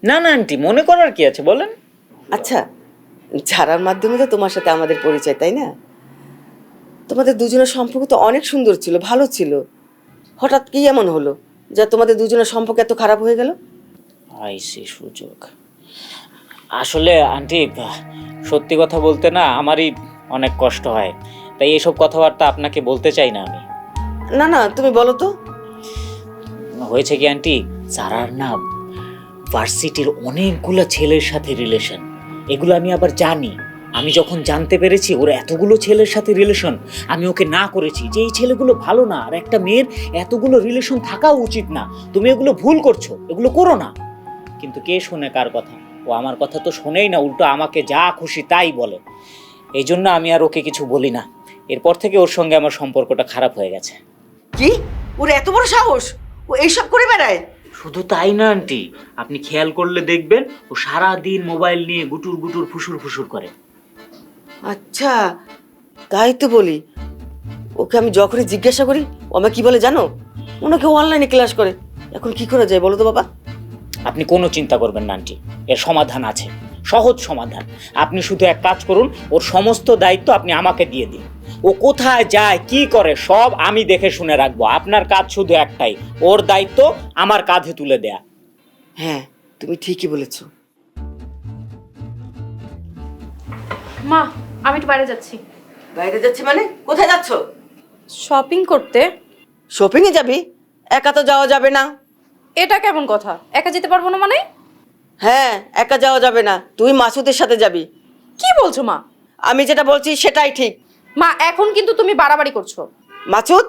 না না আন্টি, মনে করার কি আছে, বলেন। আচ্ছা, ঝাড়ার মাধ্যমে তো তোমার সাথে আমাদের পরিচয়, তাই না? তোমাদের দুজনের সম্পর্ক তো অনেক সুন্দর ছিল, ভালো ছিল। হঠাৎ কি এমন হলো যা তোমাদের দুজনের সম্পর্ক এত খারাপ হয়ে গেল? আইসি সুযোগ। আসলে আন্টি, সত্যি কথা বলতে না আমারই অনেক কষ্ট হয়, তাই এসব কথাবার্তা আপনাকে বলতে চাই না আমি। না না, তুমি বলো তো। হয়েছে কি আন্টি, যারার না ভার্সিটির অনেকগুলো ছেলের সাথে রিলেশন, এগুলো আমি আবার জানি। আমি যখন জানতে পেরেছি ওর এতগুলো ছেলের সাথে রিলেশন, আমি ওকে না করেছি যে এই ছেলেগুলো ভালো না, আর একটা মেয়ের এতগুলো রিলেশন থাকা উচিত না, তুমি এগুলো ভুল করছো, এগুলো করো না। কিন্তু কে শোনে কার কথা? ও আমার কথা তো শোনেই না, উল্টো আমাকে যা খুশি তাই বলে। এই জন্য আমি আর ওকে কিছু বলি না। এরপর থেকে ওর সঙ্গে আমার সম্পর্কটা খারাপ হয়ে গেছে। কি, ওর এত বড় সাহস? ও এইসব করে বেড়ায়? শুধু তাই না আন্টি, আপনি খেয়াল করলে দেখবেন ও সারা দিন মোবাইল নিয়ে গুটুর গুটুর ফুসুর ফুসুর করে। আচ্ছা, তাই তো বলি। ওকে আমি যখনই জিজ্ঞাসা করি, ও আমাকে কি বলে জানো? ওনাকে অনলাইনে ক্লাস করে। এখন কি করা যায় বলো তো বাবা? আপনি কোনো চিন্তা করবেন না আন্টি, এর সমাধান আছে, সহজ সমাধান। আপনি শুধু এক কাজ করুন, ওর সমস্ত দায়িত্ব আপনি আমাকে দিয়ে দিন। ও কোথায় যায় কি করে সব আমি দেখে শুনে রাখবো। আপনার কাজ শুধু একটাই, ওর দায়িত্ব আমার কাঁধে তুলে দেয়া। হ্যাঁ, তুমি ঠিকই বলেছো। মা, আমি একটু বাইরে যাচ্ছি। বাইরে যাচ্ছি মানে? কোথায় যাচ্ছ? শপিং করতে। শপিং এ যাবি? একা তো যাওয়া যাবে না। এটা কেমন কথা? একা যেতে পারবো না মানে? হ্যাঁ, একা যাওয়া যাবে না, তুই মাসুদের সাথে যাবি। কি বলছো মা? আমি যেটা বলছি সেটাই ঠিক। মা, এখন কিন্তু তুমি বাড়াবাড়ি করছো। মাসুদ,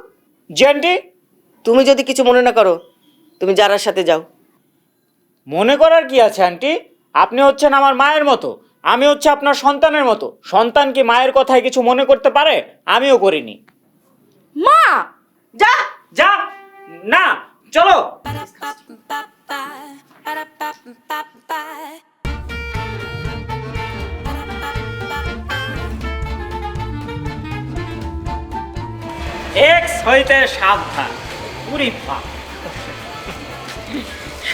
জি আন্টি। তুমি যদি কিছু মনে না করো, তুমি যারার সাথে যাও। মনে করার কি আছে আন্টি? আপনি হচ্ছেন আমার মায়ের মতো, আমি হচ্ছে আপনার সন্তানের মতো। সন্তান কি মায়ের কথায় কিছু মনে করতে পারে? আমিও করিনি। মা, যা যা না, চলো। এক্স হইতে সাবধান। উরি বাপ,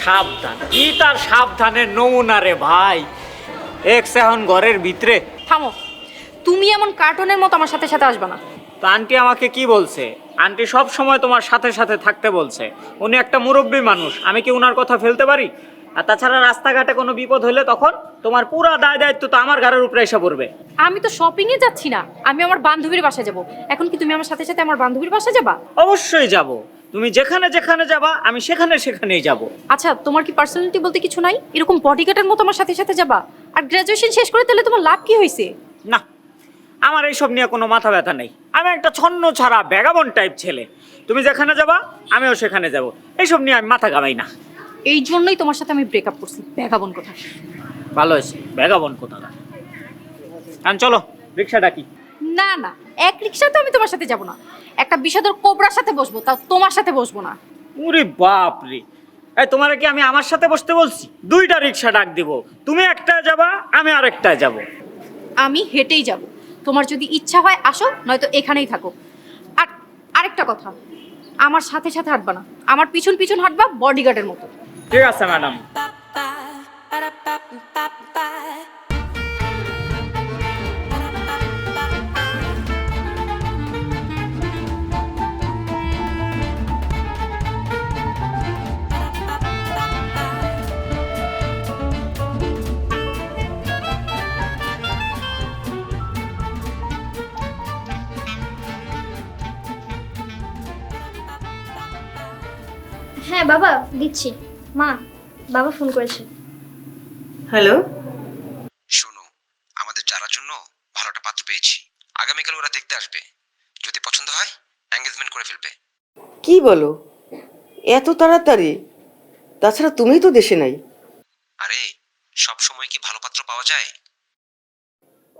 সাবধান কি তার সাবধানের নমুনা রে ভাই। এক্স এখন ঘরের ভিতরে। থামো, তুমি এমন কার্টুনের মতো আমার সাথে সাথে আসবে না। তো আন্টি আমাকে কি বলছে? আন্টি সব সময় তোমার সাথে সাথে থাকতে বলছে। উনি একটা মুরব্বী মানুষ, আমি কি উনার কথা ফেলতে পারি? আর তাছাড়া রাস্তাঘাটে কোনো বিপদ হলে তখন তোমার পুরো দায় দায়িত্ব তো আমার ঘরের উপরে এসে পড়বে। আমি তো শপিং এ যাচ্ছি না, আমি আমার বান্ধবীর বাসায় যাব। এখন কি তুমি আমার সাথে সাথে আমার বান্ধবীর বাসায় যাবা? অবশ্যই যাব। তুমি যেখানে যেখানে যাবা আমি সেখানে সেখানেই যাব। আচ্ছা, তোমার কি পার্সোনালিটি বলতে কিছু নাই? এরকম বডিগার্ডের মতো আমার সাথে সাথে যাবা? আর গ্রাজুয়েশন শেষ করে তাহলে তোমার লাভ কি হয়েছে? না, আমার এইসব নিয়ে কোনো মাথা ব্যথা নেই। আমি একটা ছন্ন ছাড়া ভ্যাগাবন্ড টাইপ ছেলে। তুমি যেখানে যাবা আমিও সেখানে যাব। এইসব নিয়ে আমি মাথা ঘামাই না। এই জন্যই তোমার সাথে আমি ব্রেকআপ করছি। ব্যাগাবন কথা। ভালো হয়েছে, ভ্যাগাবন্ড কোথা। কারণ চলো রিক্সা ডাকি। না না, এক রিক্সাতে আমি তোমার সাথে যাব না। একটা বিষাদর কোবরার সাথে বসবো, তাও তোমার সাথে বসবো না। উরে বাপ রে, এই তোমার কি আমি আমার সাথে বসতে বলছি? দুইটা রিক্সা ডাক দিব, তুমি একটায় যাবা আমি আরেকটায় যাব। আমি হেঁটেই যাব। তোমার যদি ইচ্ছা হয় আসো, নয়তো এখানেই থাকো। আর আরেকটা কথা, আমার সাথে সাথে হাঁটবা না, আমার পিছন পিছন হাঁটবা বডিগার্ডের মতো। ঠিক আছে ম্যাডাম। হ্যাঁ বাবা, দিচ্ছি। মা, বাবা ফোন করেছে। হ্যালো, শোনো, আমাদের যারার জন্য ভালো একটা পাত্র পেয়েছি। আগামীকাল ওরা দেখতে আসবে। যদি পছন্দ হয় এঙ্গেজমেন্ট করে ফেলবে। কি বলো, এত তাড়াতাড়ি? তাছাড়া তুমিই তো দেশে নাই। আরে সব সময় কি ভালো পাত্র পাওয়া যায়?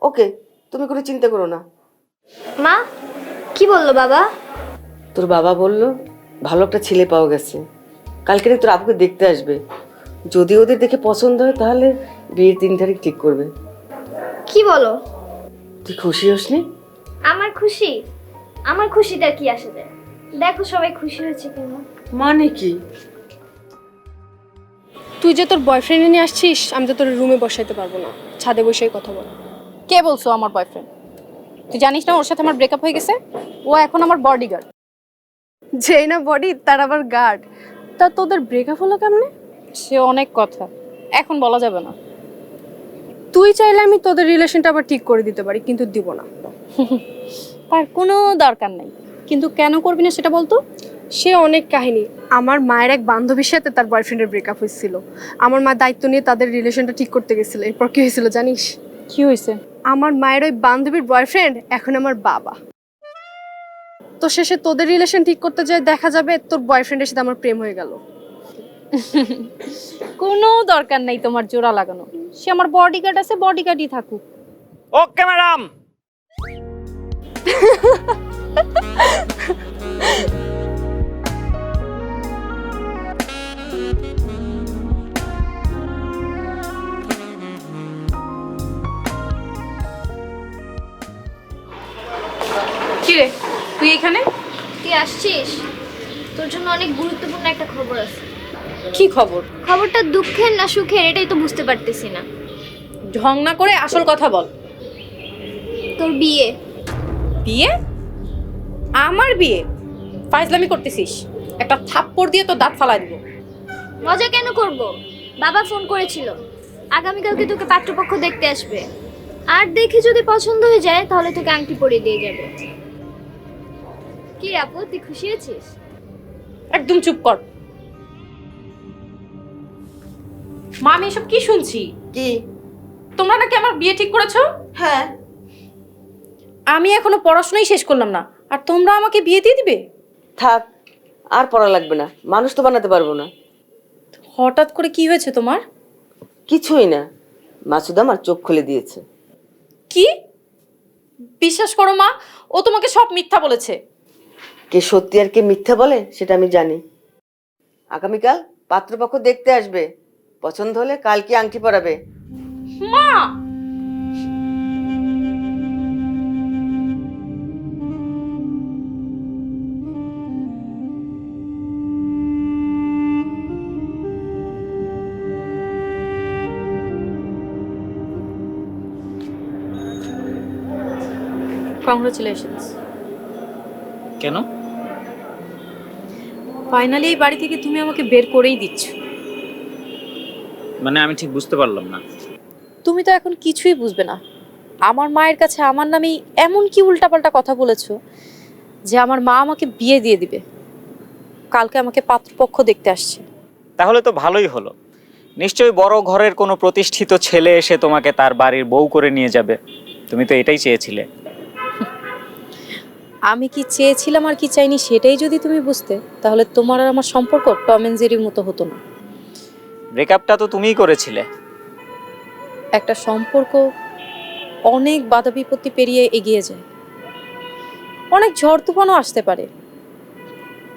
ওকে, তুমি কোনো চিন্তা করো না। মা কি বললো বাবা? তোর বাবা বলল ভালো একটা ছেলে পাওয়া গেছে, কালকে তোর আপুকে দেখতে আসবে। যদি ওদের দেখে পছন্দ হয় তাহলে বিয়ের 3 তারিখ ঠিক করবে। কি বলো? তুই খুশি হসনি? আমার খুশিটা কি আসে যায়? দেখো সবাই খুশি হয়েছে কেন। মানে কি? তুই যে তোর বয়ফ্রেন্ড নিয়ে আসছিস, আমি তো তোর রুমে বসাইতে পারবো না, ছাদে বসেই কথা বল। কে বলছো আমার বয়ফ্রেন্ড? তুই জানিস না ওর সাথে আমার ব্রেকআপ হয়ে গেছে? ও এখন আমার বডিগার্ড। যেই না বডি তার আবার গার্ড। তা তোদের ব্রেকআপ হলো কেমনে? সে অনেক কথা, এখন বলা যাবে না। তুই চাইলে আমি তোদের রিলেশনটা আবার ঠিক করে দিতে পারি, কিন্তু দিব না। তার কোনো দরকার নাই, কিন্তু কেন করবি না সেটা বলতো। সে অনেক কাহিনী। আমার মায়ের এক বান্ধবীর সাথে তার বয়ফ্রেন্ডের ব্রেকআপ হয়েছিল। আমার মা দায়িত্ব নিয়ে তাদের রিলেশনটা ঠিক করতে গেছিল। এরপর কি হয়েছিল জানিস? কি হয়েছে? আমার মায়ের ওই বান্ধবীর বয়ফ্রেন্ড এখন আমার বাবা। তো শেষে তোদের রিলেশন ঠিক করতে যায় দেখা যাবে তোর বয়ফ্রেন্ডের সাথে আমার প্রেম হয়ে গেল। কোনো দরকার নাই তোমার জোড়া লাগানো। সে আমার বডিগার্ড আছে, বডিগার্ডই থাকুক। Okay madam. কি রে তুই এখানে? তুই আসছিস? তোর জন্য অনেক গুরুত্বপূর্ণ একটা খবর আছে। কি খবর? খবরটা দুঃখের না সুখের এটাই তো বুঝতে পারতেছি না। ঢং না করে আসল কথা বল। তোর বিয়ে। বিয়ে? আমার বিয়ে? ফাইজলামি করতেছিস? একটা থাপ্পড় দিয়ে তো দাঁত ফালাই দিব। মজা কেন করব? বাবা ফোন করেছিল, আগামীকালকে তোকে পাত্রপক্ষ দেখতে আসবে। আর দেখে যদি পছন্দ হয়ে যায় তাহলে তোকে আংটি পরিয়ে দিয়ে যাবে। কি আপু, তুই খুশি আছিস? একদম চুপ কর। মা, আমি এসব কি শুনছি? কি? তোমরা নাকি আমার বিয়ে ঠিক করেছো? হ্যাঁ। আমি এখনো পড়াশোনাই শেষ করলাম না, আর তোমরা আমাকে বিয়ে দিয়ে দিবে? থাক, আর পড়া লাগবে না, মানুষ তো বানাতে পারবো না। হঠাৎ করে কি হয়েছে তোমার? কিছুই না, মাসুদ আমার চোখ খুলে দিয়েছে। কি? বিশ্বাস করো মা, ও তোমাকে সব মিথ্যা বলেছে। কে সত্যি আর কে মিথ্যা বলে সেটা আমি জানি। আগামীকাল পাত্রপক্ষ দেখতে আসবে, পছন্দ হলে কালকে আংটি পরাবে। মা! কংগ্রাচুলেশনস। কেন? ফাইনালি এই বাড়ি থেকে তুমি আমাকে বের করেই দিচ্ছ। মানে আমি ঠিক বুঝতে পারলাম না। তুমি তো এখন কিছুই বুঝবে না। আমার মায়ের কাছে আমার নামেই এমন কি উল্টাপাল্টা কথা বলেছো যে আমার মা আমাকে বিয়ে দিয়ে দিবে। কালকে আমাকে পাত্রপক্ষ দেখতে আসছে। তাহলে তো ভালোই হলো। নিশ্চয়ই বড় ঘরের কোনো প্রতিষ্ঠিত ছেলে এসে তোমাকে তার বাড়ির বউ করে নিয়ে যাবে। তুমি তো এটাই চেয়েছিলে। আমি কি চেয়েছিলাম আর কি চাইনি সেটাই যদি তুমি বুঝতে, তাহলে তোমার আর আমার সম্পর্ক টম এন্ড জেরির মতো হতো না। ব্রেকআপটা তো তুমিই করেছিলে। একটা সম্পর্ক অনেক বাধা বিপত্তি পেরিয়ে এগিয়ে যায়, অনেক ঝড় তুফানও আসতে পারে,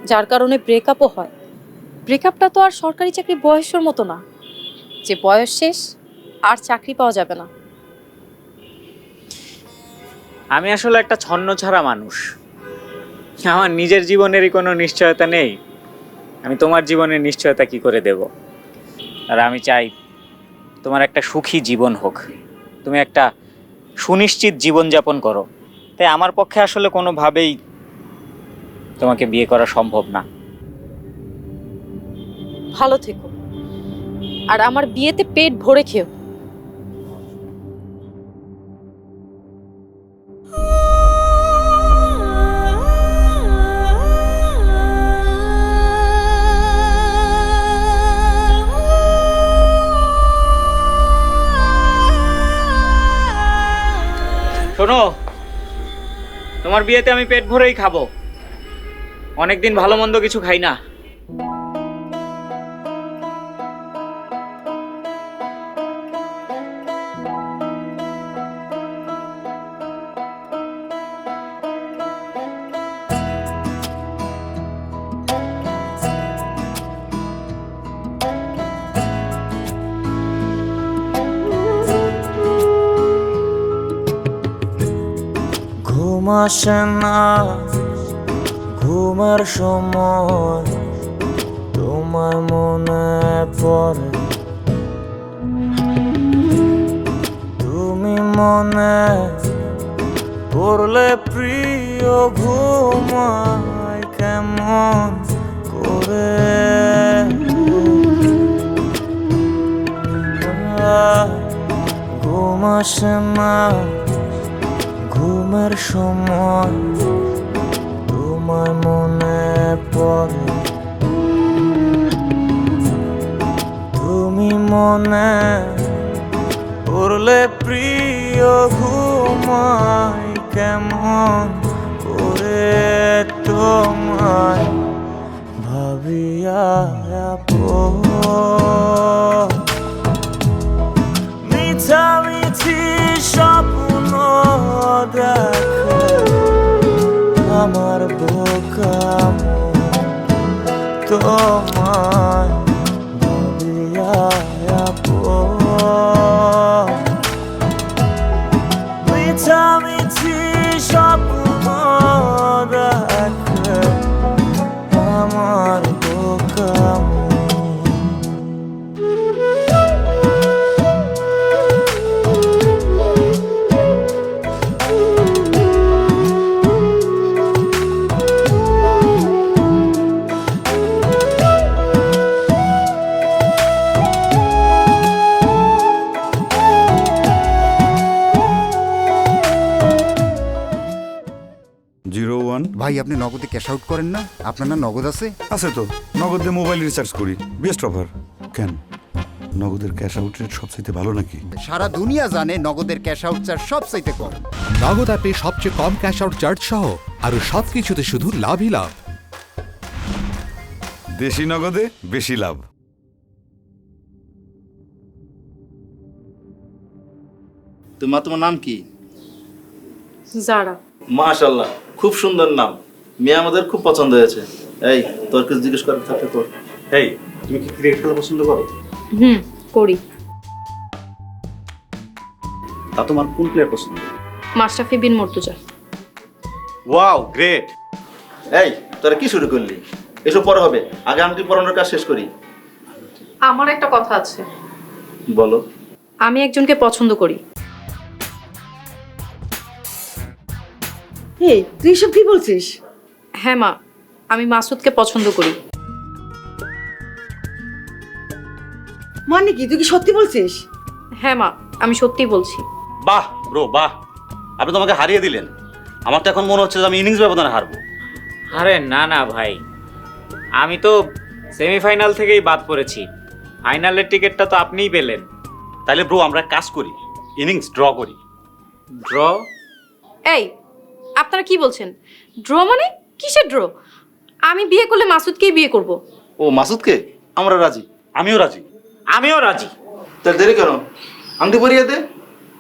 যার কারণে ব্রেকআপও হয়। ব্রেকআপটা তো আর সরকারি চাকরি বয়সের মতো না যে বয়স শেষ আর চাকরি পাওয়া যাবে না। আমি আসলে একটা ছন্নছাড়া মানুষ। আমার নিজের জীবনেরই কোনো নিশ্চয়তা নেই, আমি তোমার জীবনের নিশ্চয়তা কি করে দেব? আর আমি চাই তোমার একটা সুখী জীবন হোক, তুমি একটা সুনিশ্চিত জীবনযাপন করো। তাই আমার পক্ষে আসলে কোনোভাবেই তোমাকে বিয়ে করা সম্ভব না। ভালো থেকো, আর আমার বিয়েতে পেট ভরে খেও। শোনো, তোমার বিয়েতে আমি পেট ভরেই খাবো। অনেকদিন ভালো মন্দ কিছু খাই না। ঘুম আসে না, ঘুমের সময় তোমার মনে পড়ে, তুমি মনে পড়লে প্রিয় ঘুমায় কেমন করে। ঘুম আসে না, ঘুমের সময় তোমার মনে পড়ে, তুমি মনে পড়লে প্রিয় ঘুমায় কেমন করে তোমায় ভাবিয়া মিছামিছি স্বপ্ন দেখে আমার বোকাম তোমায় ভাবিয়া মিছামিছি স্বপ্ন দেখে আমার বোকাম। ভাই আপনি নগদে ক্যাশ আউট করেন না? আপনার না নগদ আছে? আছে তো, নগদে মোবাইল রিচার্জ করি, বেস্ট অফার। কেন নগদের ক্যাশ আউট রেট সবচেয়ে ভালো নাকি? সারা দুনিয়া জানে নগদের ক্যাশ আউট চার্জ সবচাইতে কম। নগদ অ্যাপে সবচেয়ে কম ক্যাশ আউট চার্জ সহ আরো সবকিছুতে শুধু লাভই লাভ। দেশি নগদে বেশি লাভ। তোমার নাম কি? যারা। মাশাআল্লাহ, খুব সুন্দর নাম। মেয়ে আমাদের খুব পছন্দ হয়েছে। এই তোর কিছু জিজ্ঞেস করার থাকলে তোর। এই তুমি কি ক্রিকেট খেলা পছন্দ করো? করি। তা তোমার কোন প্লেয়ার পছন্দ? মাশরাফি বিন মুর্তজা। Wow, great. এই তোরা কি শুরু করলি? এসব পরে হবে, আগে আমি পড়ানোর কাজ শেষ করি। আমার একটা কথা আছে। বলো। আমি একজনকে পছন্দ করি। এই তুই সব কি বলছিস? হ্যাঁ মা, আমি মাসুদকে পছন্দ করি। মানে কি, তুই কি সত্যি বলছিস? হ্যাঁ মা, আমি সত্যিই বলছি। বাহ ব্রো, বাহ। আপনি তো আমাকে হারিয়ে দিলেন। আমার তো এখন মনে হচ্ছে যে আমি ইনিংস ব্যবধানে হারবো। আরে না না ভাই, আমি তো সেমিফাইনাল থেকেই বাদ পড়েছি। ফাইনালের টিকিটটা তো আপনিই পেলেন। তাহলে ব্রো আমরা কাজ করি, ইনিংস ড্র করি। ড্র? এই আপনারা কি বলছেন? ড্র মানে কিসের ড্র? আমি বিয়ে করলে মাসুদকেই বিয়ে করব। ও মাসুদকে? আমরা রাজি। আমিও রাজি। আমিও রাজি। তাহলে দেরি কেন? আংটি পরিয়ে দে।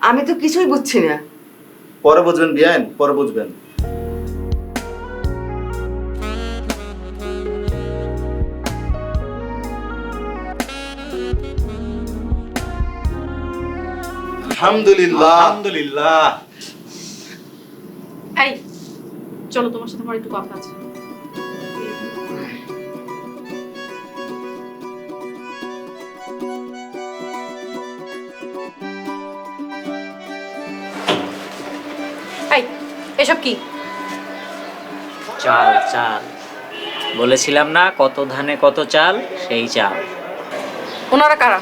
আমি তো কিছুই বুঝছি না। পরে বুঝবেন বিয়ান, পরে বুঝবেন। আলহামদুলিল্লাহ, আলহামদুলিল্লাহ। এই চলো, তোমার সাথে আমার একটু কথা আছে। এই এসব কি? চাল চাল বলেছিলাম না, কত ধানে কত চাল, সেই চাল। ওনারা কারা?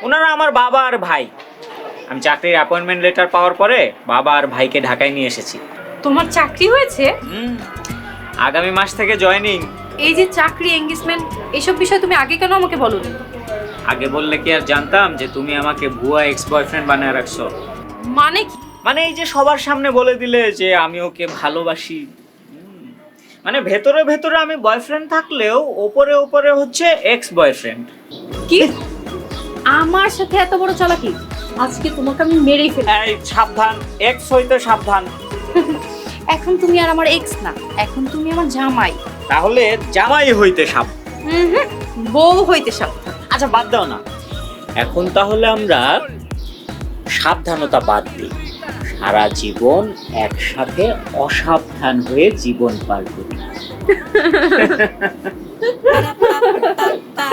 ওনারা আমার বাবা আর ভাই। আমি চাকরির অ্যাপয়েন্টমেন্ট লেটার পাওয়ার পরে বাবা আর ভাইকে ঢাকায় নিয়ে এসেছি। তোমার চাকরি হয়েছে? আগামী মাস থেকে জয়েনিং। এই যে চাকরি, এনগেজমেন্ট, এইসব বিষয় তুমি আগে কেন আমাকে বলোনি? আগে বললে কি আর জানতাম যে তুমি আমাকে ভুয়া এক্স বয়ফ্রেন্ড বানায় রাখছো? মানে কি? মানে এই যে সবার সামনে বলে দিলে যে আমি ওকে ভালোবাসি, মানে ভেতরে ভেতরে আমি বয়ফ্রেন্ড থাকলেও ওপরে ওপরে হচ্ছে এক্স বয়ফ্রেন্ড। কি আমার সাথে এত বড় চালাকি? আজকে তোমাকে আমি মেরেই ফেলি। এই সাবধান, এক্স হইতে সাবধান। এখন তুমি আর আমার এক্স না, এখন তুমি আমার জামাই। তাহলে জামাই হইতে সাবধান। বউ হইতে সাবধান। আচ্ছা বাদ দাও না, এখন তাহলে আমরা সাবধানতা বাদ দিই, সারা জীবন একসাথে অসাবধান হয়ে জীবন পার করি। Ba-da-ba-ba-ba.